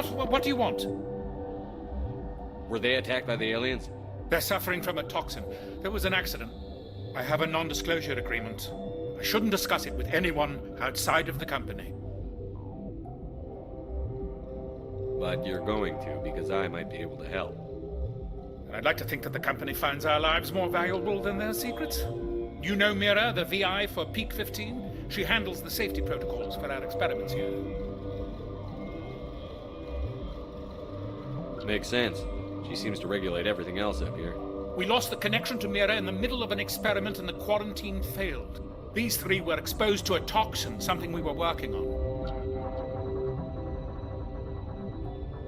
What do you want? Were they attacked by the aliens? They're suffering from a toxin. There was an accident. I have a non-disclosure agreement. I shouldn't discuss it with anyone outside of the company. But you're going to, because I might be able to help. And I'd like to think that the company finds our lives more valuable than their secrets. You know Mira, the VI for Peak 15? She handles the safety protocols for our experiments here. Makes sense. She seems to regulate everything else up here. We lost the connection to Mira in the middle of an experiment and the quarantine failed. These three were exposed to a toxin, something we were working on.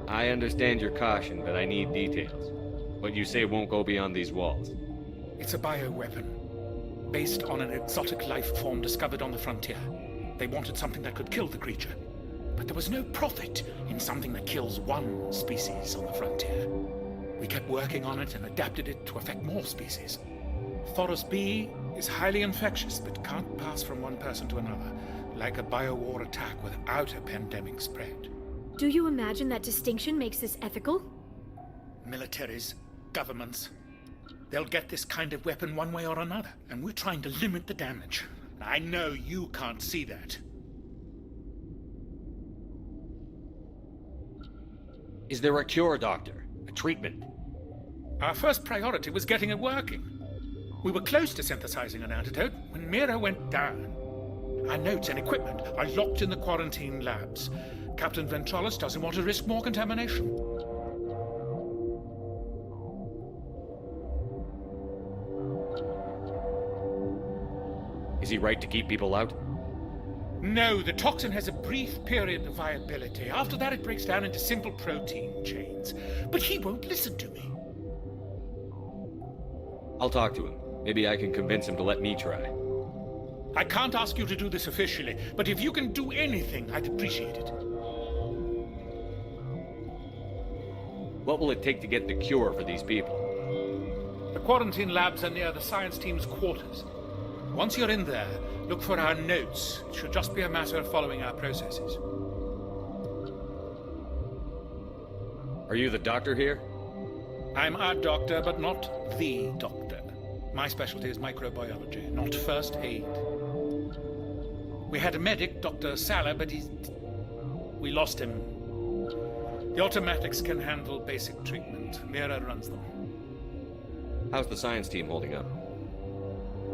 I understand your caution, but I need details. What you say won't go beyond these walls. It's a bioweapon, based on an exotic life form discovered on the frontier. They wanted something that could kill the creature. But there was no profit in something that kills one species on the frontier. We kept working on it and adapted it to affect more species. Thoros B is highly infectious, but can't pass from one person to another, like a biowar attack without a pandemic spread. Do you imagine that distinction makes this ethical? Militaries, governments, they'll get this kind of weapon one way or another, and we're trying to limit the damage. I know you can't see that. Is there a cure, Doctor? A treatment? Our first priority was getting it working. We were close to synthesizing an antidote when Mira went down. Our notes and equipment are locked in the quarantine labs. Captain Ventralis doesn't want to risk more contamination. Is he right to keep people out? No, the toxin has a brief period of viability. After that, it breaks down into simple protein chains. But he won't listen to me. I'll talk to him. Maybe I can convince him to let me try. I can't ask you to do this officially, but if you can do anything, I'd appreciate it. What will it take to get the cure for these people? The quarantine labs are near the science team's quarters. Once you're in there, look for our notes. It should just be a matter of following our processes. Are you the doctor here? I'm a doctor, but not the doctor. My specialty is microbiology, not first aid. We had a medic, Dr. Sala, but we lost him. The automatics can handle basic treatment. Mira runs them. How's the science team holding up?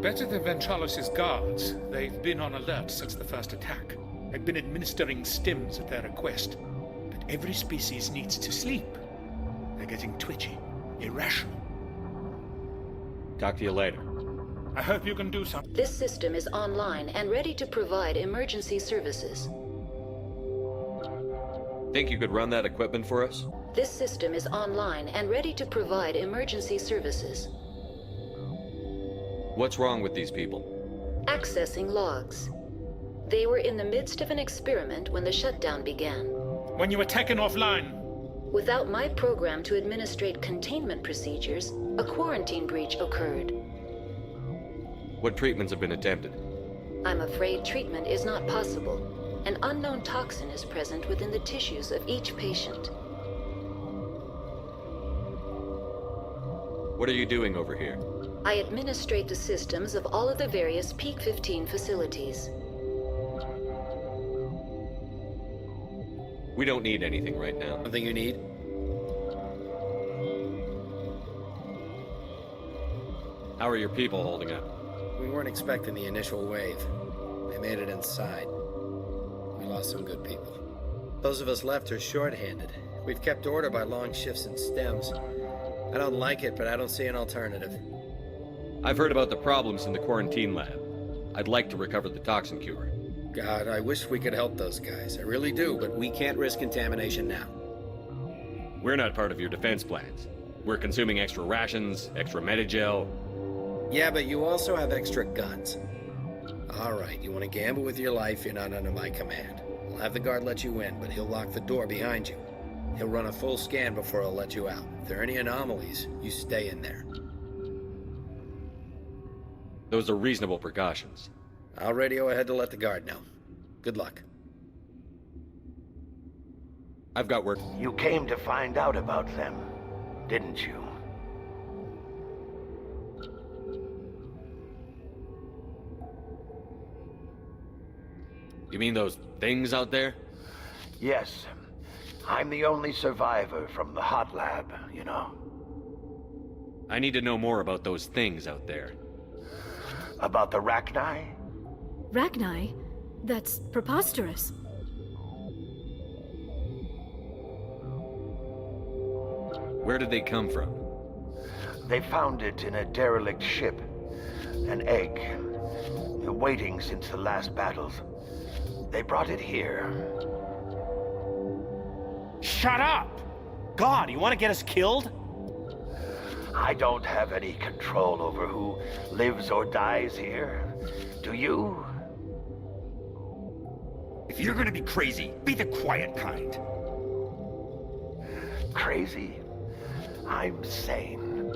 Better than Ventralis' guards. They've been on alert since the first attack. I've been administering stims at their request. But every species needs to sleep. They're getting twitchy, irrational. Talk to you later. I hope you can do something. This system is online and ready to provide emergency services. Think you could run that equipment for us? This system is online and ready to provide emergency services. What's wrong with these people? Accessing logs. They were in the midst of an experiment when the shutdown began. When you were taken offline. Without my program to administrate containment procedures, a quarantine breach occurred. What treatments have been attempted? I'm afraid treatment is not possible. An unknown toxin is present within the tissues of each patient. What are you doing over here? I administrate the systems of all of the various Peak 15 facilities. We don't need anything right now. Something you need? How are your people holding up? We weren't expecting the initial wave. They made it inside. We lost some good people. Those of us left are short-handed. We've kept order by long shifts and stems. I don't like it, but I don't see an alternative. I've heard about the problems in the quarantine lab. I'd like to recover the toxin cure. God, I wish we could help those guys. I really do, but we can't risk contamination now. We're not part of your defense plans. We're consuming extra rations, extra Medigel. Yeah, but you also have extra guns. All right, you want to gamble with your life, you're not under my command. I'll have the guard let you in, but he'll lock the door behind you. He'll run a full scan before he'll let you out. If there are any anomalies, you stay in there. Those are reasonable precautions. I'll radio ahead to let the guard know. Good luck. I've got work. You came to find out about them, didn't you? You mean those things out there? Yes. I'm the only survivor from the hot lab, you know. I need to know more about those things out there. About the Rachni? Rachni? That's preposterous. Where did they come from? They found it in a derelict ship. An egg. Waiting since the last battles. They brought it here. Shut up! God, you want to get us killed? I don't have any control over who lives or dies here. Do you? If you're gonna be crazy, be the quiet kind. Crazy? I'm sane.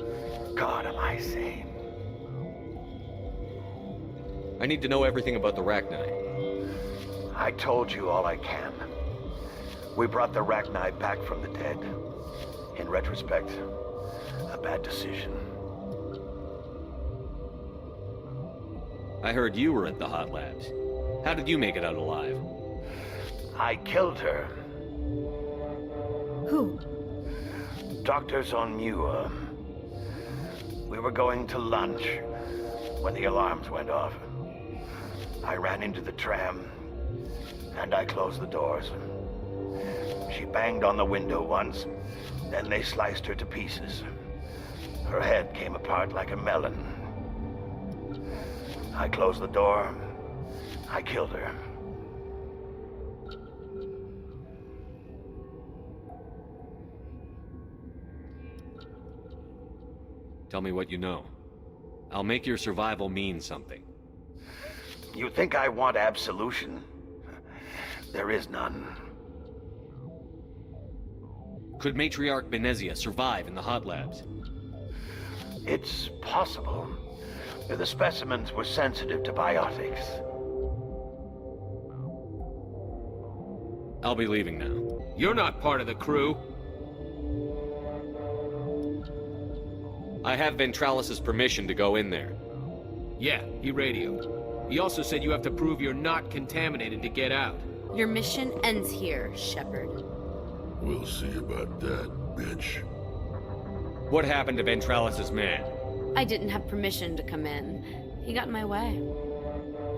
God, am I sane? I need to know everything about the Rachni. I told you all I can. We brought the Rachni back from the dead. In retrospect, a bad decision. I heard you were at the hot labs. How did you make it out alive? I killed her. Who? Doctors on Muir. We were going to lunch when the alarms went off. I ran into the tram, and I closed the doors. She banged on the window once, then they sliced her to pieces. Her head came apart like a melon. I closed the door. I killed her. Tell me what you know. I'll make your survival mean something. You think I want absolution? There is none. Could Matriarch Benezia survive in the hot labs? It's possible. The specimens were sensitive to biotics. I'll be leaving now. You're not part of the crew. I have Ventralis's permission to go in there. Yeah, he radioed. He also said you have to prove you're not contaminated to get out. Your mission ends here, Shepard. We'll see about that, bitch. What happened to Ventralis's man? I didn't have permission to come in. He got in my way.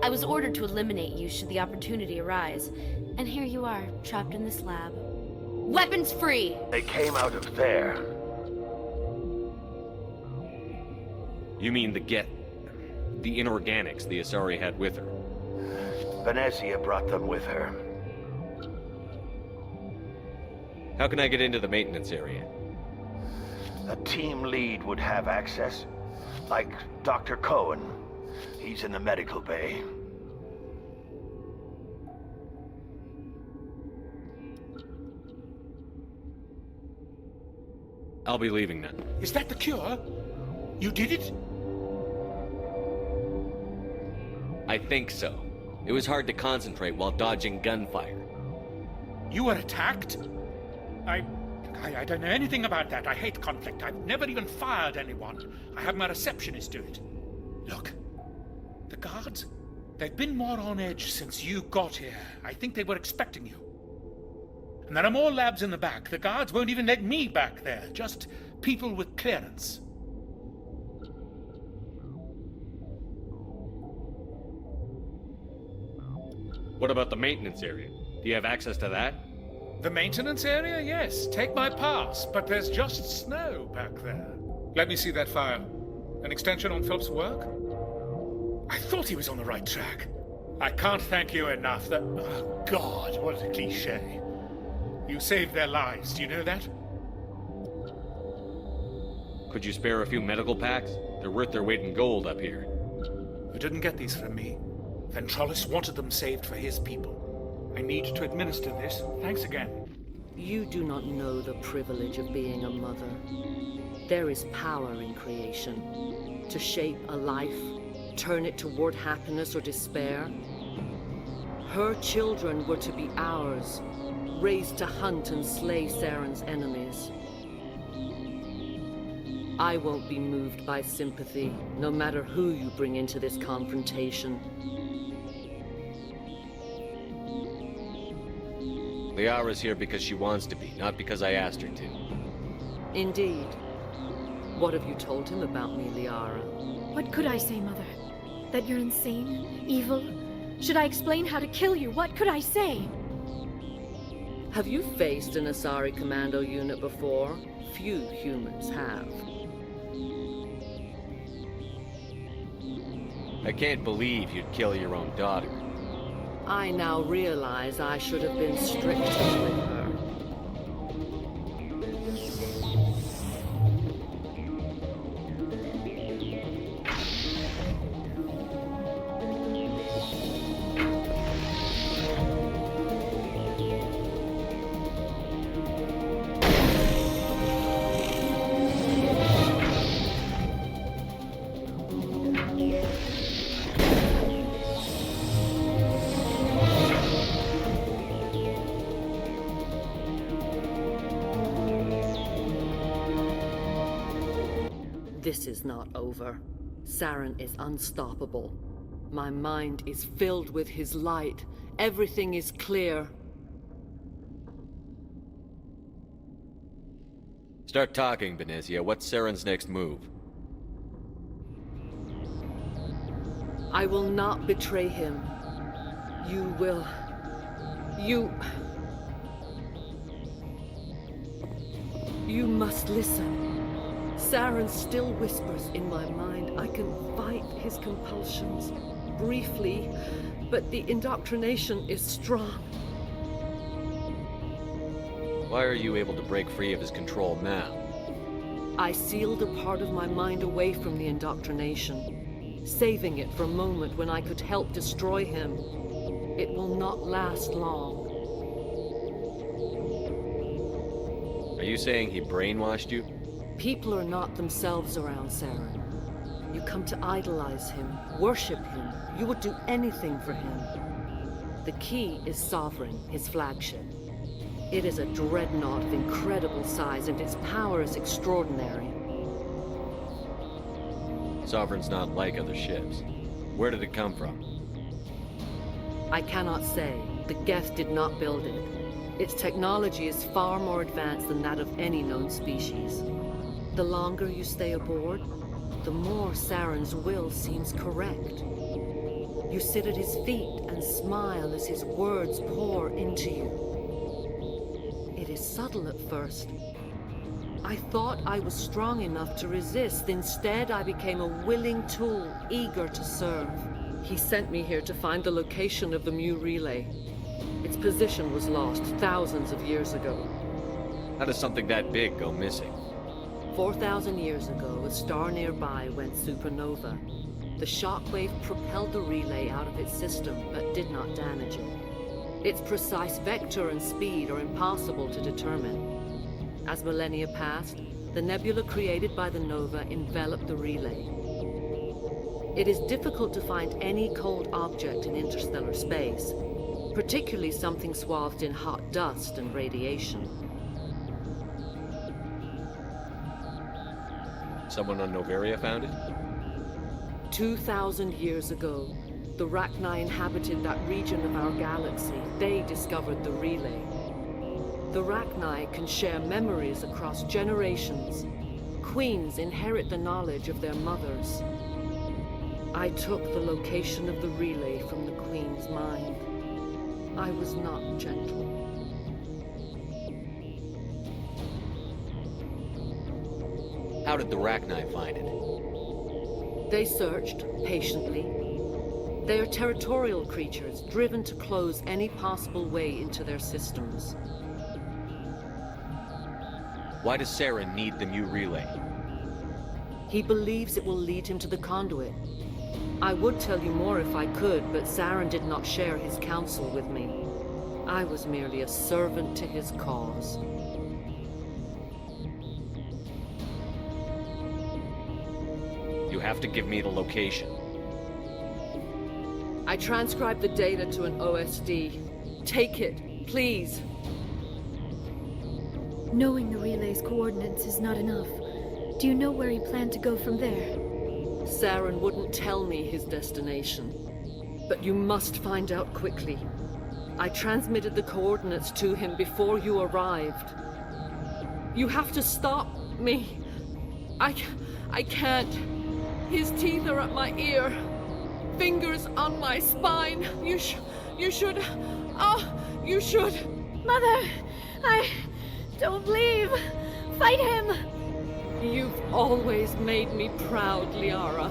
I was ordered to eliminate you should the opportunity arise. And here you are, trapped in this lab. Weapons free! They came out of there. You mean the inorganics the Asari had with her? Benezia brought them with her. How can I get into the maintenance area? A team lead would have access. Like Dr. Cohen. He's in the medical bay. I'll be leaving now. Is that the cure? You did it? I think so. It was hard to concentrate while dodging gunfire. You were attacked? I don't know anything about that. I hate conflict. I've never even fired anyone. I have my receptionist do it. Look, the guards, they've been more on edge since you got here. I think they were expecting you. And there are more labs in the back. The guards won't even let me back there. Just people with clearance. What about the maintenance area? Do you have access to that? The maintenance area? Yes. Take my pass. But there's just snow back there. Let me see that file. An extension on Phelps' work? I thought he was on the right track. I can't thank you enough. Oh, God, what a cliché. You saved their lives. Do you know that? Could you spare a few medical packs? They're worth their weight in gold up here. You didn't get these from me. Ventralis wanted them saved for his people. I need to administer this. Thanks again. You do not know the privilege of being a mother. There is power in creation. To shape a life, turn it toward happiness or despair. Her children were to be ours. raised to hunt and slay Saren's enemies. I won't be moved by sympathy, no matter who you bring into this confrontation. Liara's here because she wants to be, not because I asked her to. Indeed. What have you told him about me, Liara? What could I say, Mother? That you're insane? Evil? Should I explain how to kill you? What could I say? Have you faced an Asari commando unit before? Few humans have. I can't believe you'd kill your own daughter. I now realize I should have been stricter with her. This is not over. Saren is unstoppable. My mind is filled with his light. Everything is clear. Start talking, Benezia. What's Saren's next move? I will not betray him. You will... You must listen. Saren still whispers in my mind. I can fight his compulsions, briefly, but the indoctrination is strong. Why are you able to break free of his control now? I sealed a part of my mind away from the indoctrination, saving it for a moment when I could help destroy him. It will not last long. Are you saying he brainwashed you? People are not themselves around Saren. You come to idolize him, worship him. You would do anything for him. The key is Sovereign, his flagship. It is a dreadnought of incredible size, and its power is extraordinary. Sovereign's not like other ships. Where did it come from? I cannot say. The Geth did not build it. Its technology is far more advanced than that of any known species. The longer you stay aboard, the more Saren's will seems correct. You sit at his feet and smile as his words pour into you. It is subtle at first. I thought I was strong enough to resist. Instead, I became a willing tool, eager to serve. He sent me here to find the location of the Mu relay. Its position was lost thousands of years ago. How does something that big go missing? 4,000 years ago, a star nearby went supernova. The shockwave propelled the relay out of its system, but did not damage it. Its precise vector and speed are impossible to determine. As millennia passed, the nebula created by the nova enveloped the relay. It is difficult to find any cold object in interstellar space, particularly something swathed in hot dust and radiation. Someone on Noveria found it? 2,000 years ago, the Rachni inhabited that region of our galaxy. They discovered the relay. The Rachni can share memories across generations. Queens inherit the knowledge of their mothers. I took the location of the relay from the Queen's mind. I was not gentle. How did the Rachni find it? They searched, patiently. They are territorial creatures, driven to close any possible way into their systems. Why does Saren need the Mu relay? He believes it will lead him to the conduit. I would tell you more if I could, but Saren did not share his counsel with me. I was merely a servant to his cause. You have to give me the location. I transcribed the data to an OSD. Take it, please. Knowing the relay's coordinates is not enough. Do you know where he planned to go from there? Saren wouldn't tell me his destination. But you must find out quickly. I transmitted the coordinates to him before you arrived. You have to stop me. I can't. His teeth are at my ear. Fingers on my spine. You should. Oh, you should. Mother! Don't leave! Fight him! You've always made me proud, Liara.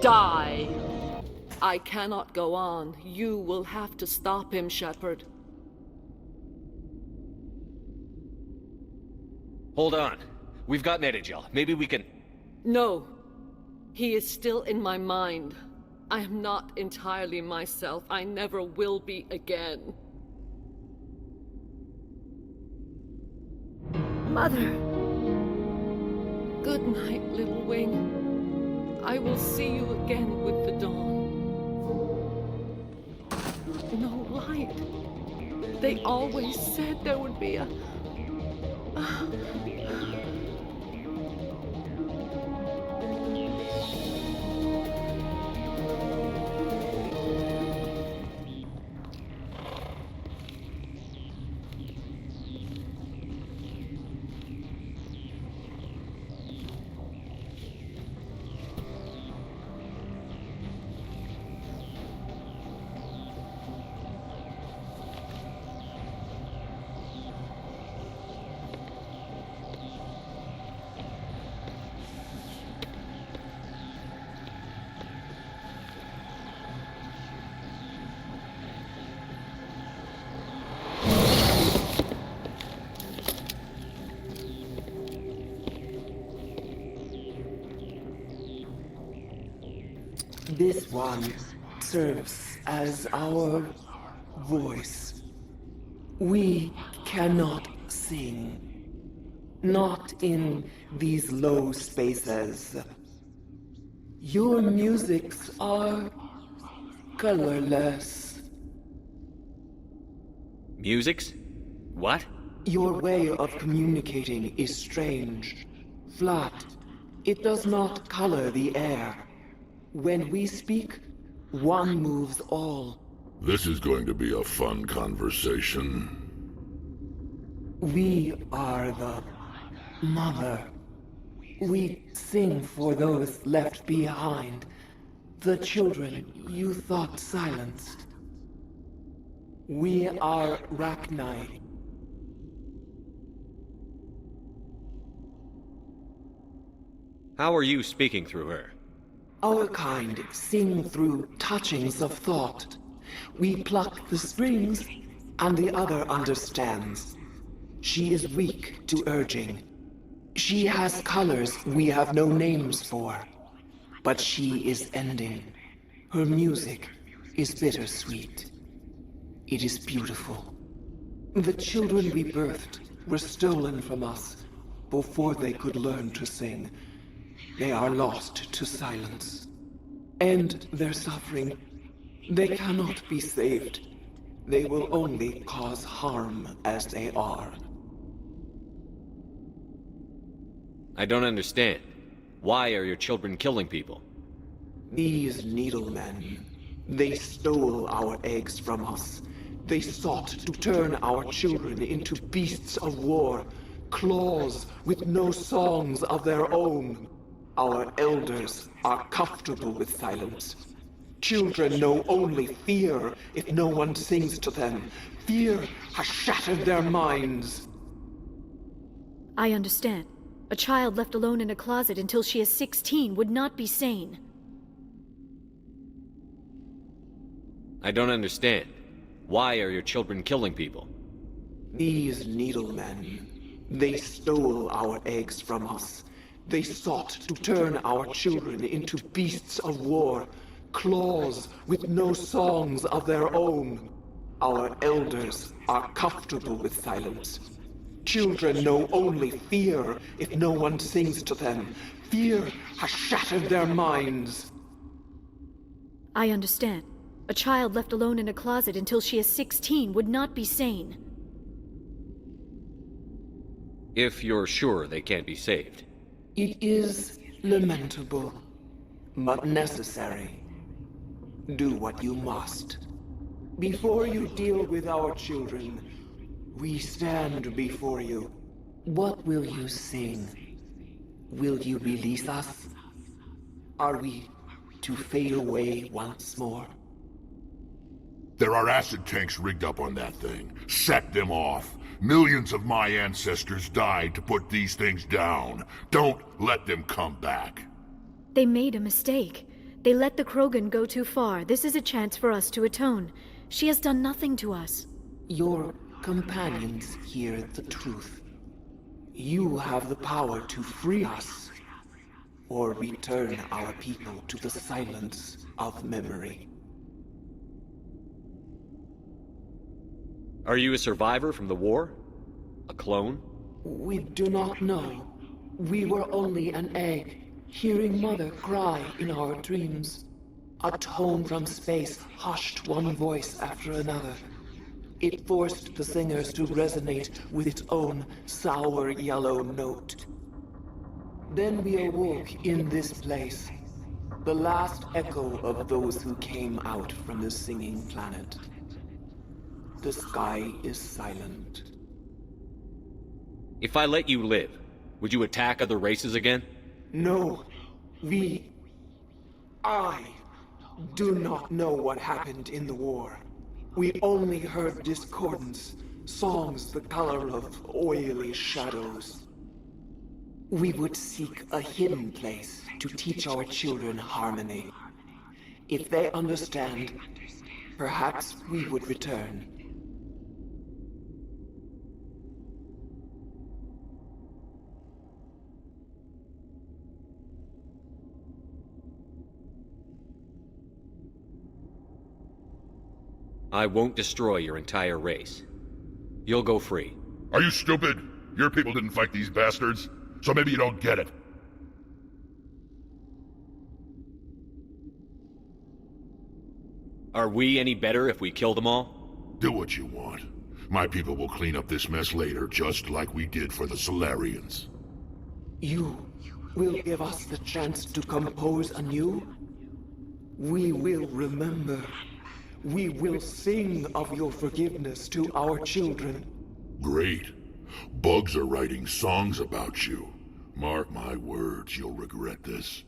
Die! I cannot go on. You will have to stop him, Shepard. Hold on. We've got Metagel. Maybe we can... No. He is still in my mind. I am not entirely myself. I never will be again. Mother! Good night, little wing. I will see you again with the dawn. No light. They always said there would be a... This one serves as our voice. We cannot sing. Not in these low spaces. Your musics are colorless. Musics? What? Your way of communicating is strange. Flat. It does not color the air. When we speak, one moves all. This is going to be a fun conversation. We are the mother. We sing for those left behind. The children you thought silenced. We are Rachni. How are you speaking through her? Our kind sing through touchings of thought. We pluck the strings, and the other understands. She is weak to urging. She has colors we have no names for. But she is ending. Her music is bittersweet. It is beautiful. The children we birthed were stolen from us before they could learn to sing. They are lost to silence. End their suffering. They cannot be saved. They will only cause harm as they are. I don't understand. Why are your children killing people? These needlemen, they stole our eggs from us. They sought to turn our children into beasts of war, claws with no songs of their own. Our elders are comfortable with silence. Children know only fear if no one sings to them. Fear has shattered their minds. I understand. A child left alone in a closet until she is 16 would not be sane. I don't understand. Why are your children killing people? These needlemen, they stole our eggs from us. They sought to turn our children into beasts of war, claws with no songs of their own. Our elders are comfortable with silence. Children know only fear if no one sings to them. Fear has shattered their minds. I understand. A child left alone in a closet until she is 16 would not be sane. If you're sure they can't be saved. It is lamentable, but necessary. Do what you must. Before you deal with our children, we stand before you. What will you sing? Will you release us? Are we to fade away once more? There are acid tanks rigged up on that thing. Set them off. Millions of my ancestors died to put these things down. Don't let them come back. They made a mistake. They let the Krogan go too far. This is a chance for us to atone. She has done nothing to us. Your companions hear the truth. You have the power to free us, or return our people to the silence of memory. Are you a survivor from the war? A clone? We do not know. We were only an egg, hearing Mother cry in our dreams. A tone from space hushed one voice after another. It forced the singers to resonate with its own sour yellow note. Then we awoke in this place, the last echo of those who came out from the singing planet. The sky is silent. If I let you live, would you attack other races again? No, I do not know what happened in the war. We only heard discordance, songs the color of oily shadows. We would seek a hidden place to teach our children harmony. If they understand, perhaps we would return. I won't destroy your entire race. You'll go free. Are you stupid? Your people didn't fight these bastards, so maybe you don't get it. Are we any better if we kill them all? Do what you want. My people will clean up this mess later, just like we did for the Solarians. You will give us the chance to compose anew? We will remember. We will sing of your forgiveness to our children. Great. Bugs are writing songs about you. Mark my words, you'll regret this.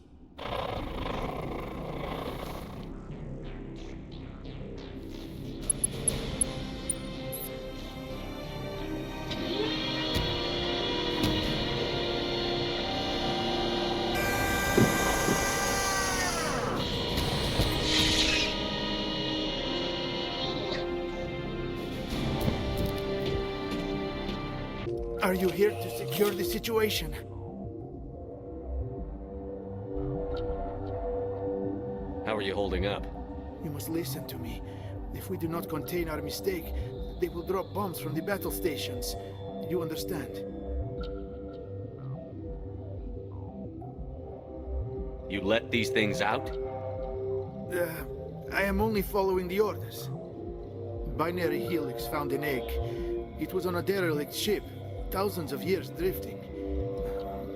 Are you here to secure the situation? How are you holding up? You must listen to me. If we do not contain our mistake, they will drop bombs from the battle stations. You understand? You let these things out? I am only following the orders. Binary Helix found an egg. It was on a derelict ship, thousands of years drifting.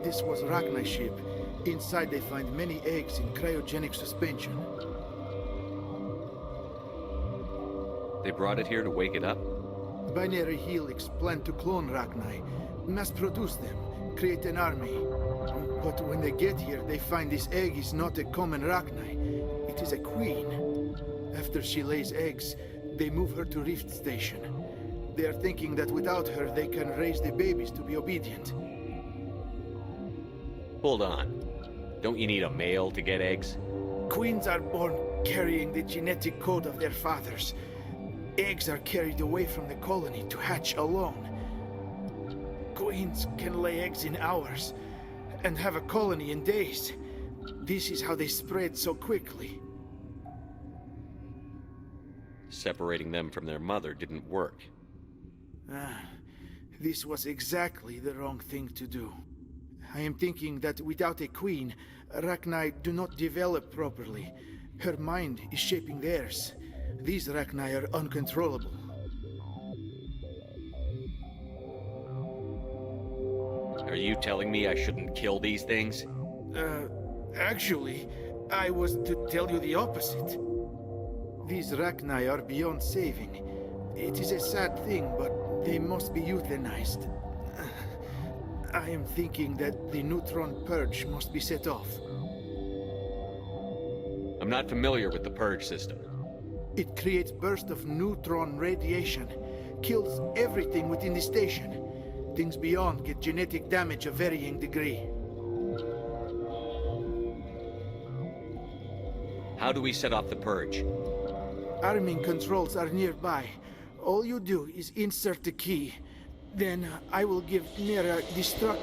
This was Rachni's ship. Inside they find many eggs in cryogenic suspension. They brought it here to wake it up? Binary Helix planned to clone Rachni, mass produce them, create an army. But when they get here, they find this egg is not a common Rachni. It is a queen. After she lays eggs, they move her to Rift Station. They are thinking that without her, they can raise the babies to be obedient. Hold on. Don't you need a male to get eggs? Queens are born carrying the genetic code of their fathers. Eggs are carried away from the colony to hatch alone. Queens can lay eggs in hours and have a colony in days. This is how they spread so quickly. Separating them from their mother didn't work. This was exactly the wrong thing to do. I am thinking that without a queen, Rachni do not develop properly. Her mind is shaping theirs. These Rachni are uncontrollable. Are you telling me I shouldn't kill these things? Actually, I was to tell you the opposite. These Rachni are beyond saving. It is a sad thing, but they must be euthanized. I am thinking that the neutron purge must be set off. I'm not familiar with the purge system. It creates bursts of neutron radiation, kills everything within the station. Things beyond get genetic damage of varying degree. How do we set off the purge? Arming controls are nearby. All you do is insert the key. Then I will give Nera destruct...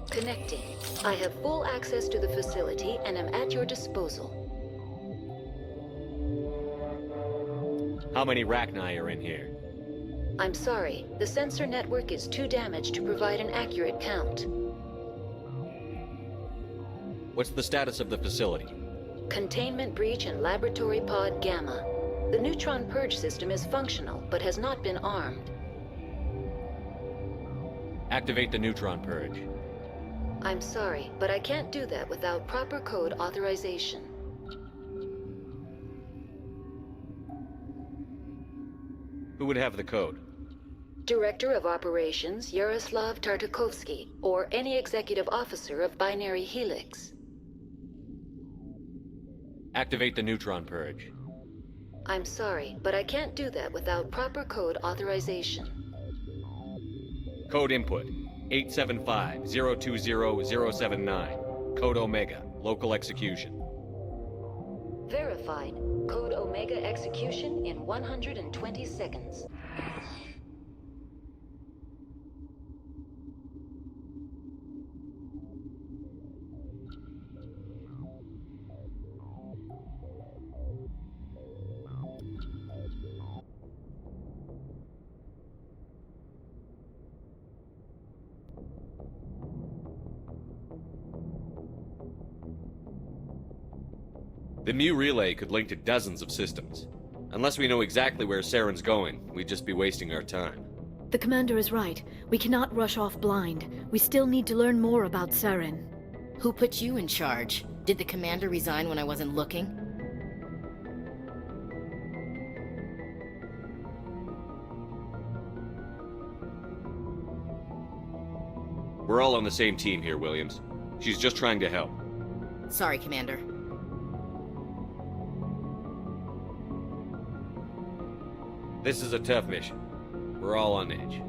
Connecting. I have full access to the facility and am at your disposal. How many Rachni are in here? I'm sorry, the sensor network is too damaged to provide an accurate count. What's the status of the facility? Containment breach in Laboratory Pod Gamma. The neutron purge system is functional, but has not been armed. Activate the neutron purge. I'm sorry, but I can't do that without proper code authorization. Who would have the code? Director of Operations Yaroslav Tartakovsky, or any executive officer of Binary Helix. Activate the neutron purge. I'm sorry, but I can't do that without proper code authorization. Code input 875-020-079. Code Omega. Local execution. Verified. Code Omega execution in 120 seconds. The Mu relay could link to dozens of systems. Unless we know exactly where Saren's going, we'd just be wasting our time. The commander is right. We cannot rush off blind. We still need to learn more about Saren. Who put you in charge? Did the commander resign when I wasn't looking? We're all on the same team here, Williams. She's just trying to help. Sorry, Commander. This is a tough mission. We're all on edge.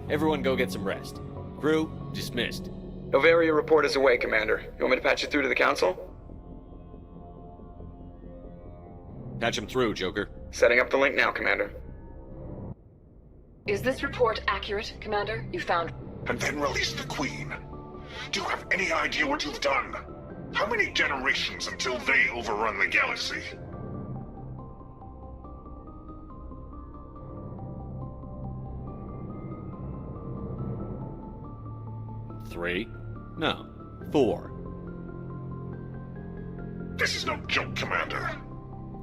Everyone go get some rest. Crew, dismissed. Novaria report is away, Commander. You want me to patch you through to the Council? Patch him through, Joker. Setting up the link now, Commander. Is this report accurate, Commander? You found... And then release the Queen. Do you have any idea what you've done? How many generations until they overrun the galaxy? Three? No, 4. This is no joke, Commander.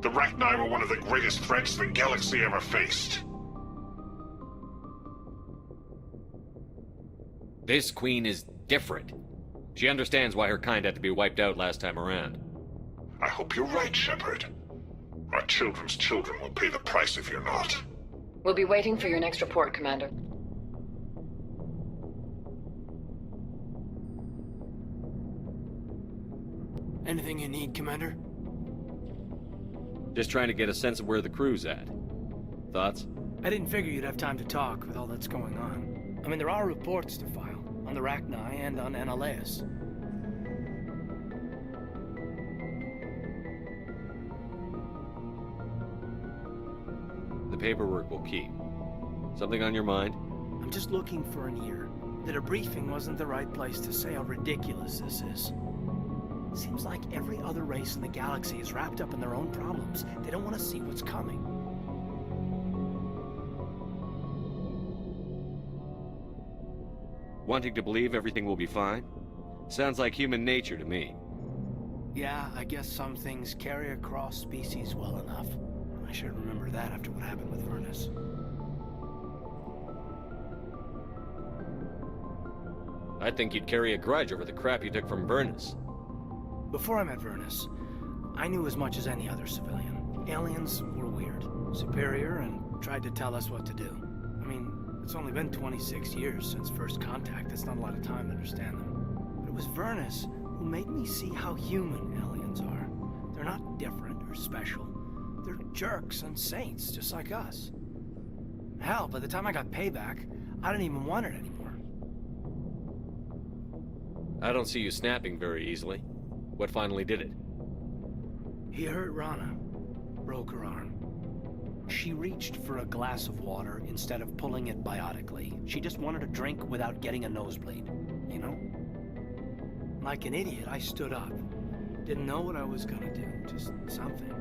The Rachni were one of the greatest threats the galaxy ever faced. This Queen is different. She understands why her kind had to be wiped out last time around. I hope you're right, Shepard. Our children's children will pay the price if you're not. We'll be waiting for your next report, Commander. Anything you need, Commander? Just trying to get a sense of where the crew's at. Thoughts? I didn't figure you'd have time to talk with all that's going on. I mean, there are reports to file, on the Rachni and on Annaleus. The paperwork will keep. Something on your mind? I'm just looking for an ear. The debriefing wasn't the right place to say how ridiculous this is. Seems like every other race in the galaxy is wrapped up in their own problems. They don't want to see what's coming. Wanting to believe everything will be fine? Sounds like human nature to me. Yeah, I guess some things carry across species well enough. I should remember that after what happened with Vernus. I think you'd carry a grudge over the crap you took from Vernus. Before I met Vernus, I knew as much as any other civilian. Aliens were weird, superior, and tried to tell us what to do. I mean, it's only been 26 years since first contact. That's not a lot of time to understand them. But it was Vernus who made me see how human aliens are. They're not different or special. They're jerks and saints, just like us. Hell, by the time I got payback, I didn't even want it anymore. I don't see you snapping very easily. What finally did it? He hurt Rana. Broke her arm. She reached for a glass of water instead of pulling it biotically. She just wanted a drink without getting a nosebleed, you know? Like an idiot, I stood up. Didn't know what I was gonna do, just something.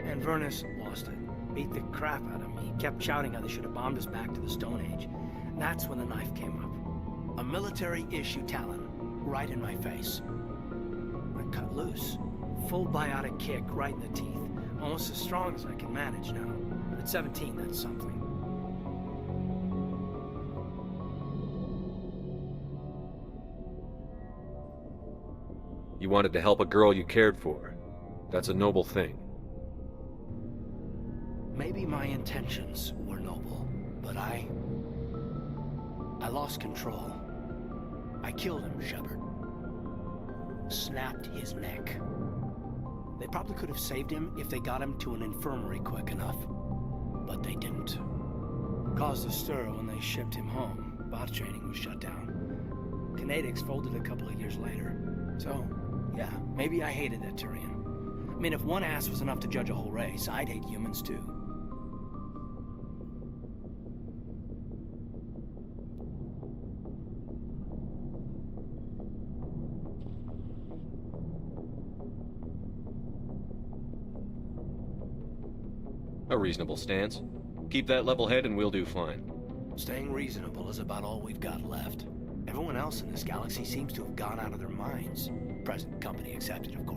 And Vernus lost it. Beat the crap out of me. Kept shouting how they should have bombed us back to the Stone Age. That's when the knife came up. A military-issue talon, right in my face. I cut loose. Full biotic kick right in the teeth. Almost as strong as I can manage now. At 17, that's something. You wanted to help a girl you cared for. That's a noble thing. Maybe my intentions were noble, but I lost control. I killed him, Shepard. Snapped his neck. They probably could have saved him if they got him to an infirmary quick enough. But they didn't. Caused a stir when they shipped him home. Bot training was shut down. Kinetics folded a couple of years later. So, yeah, maybe I hated that Turian. I mean, if one ass was enough to judge a whole race, I'd hate humans too. A reasonable stance. Keep that level head and we'll do fine. Staying reasonable is about all we've got left. Everyone else in this galaxy seems to have gone out of their minds. Present company accepted, of course.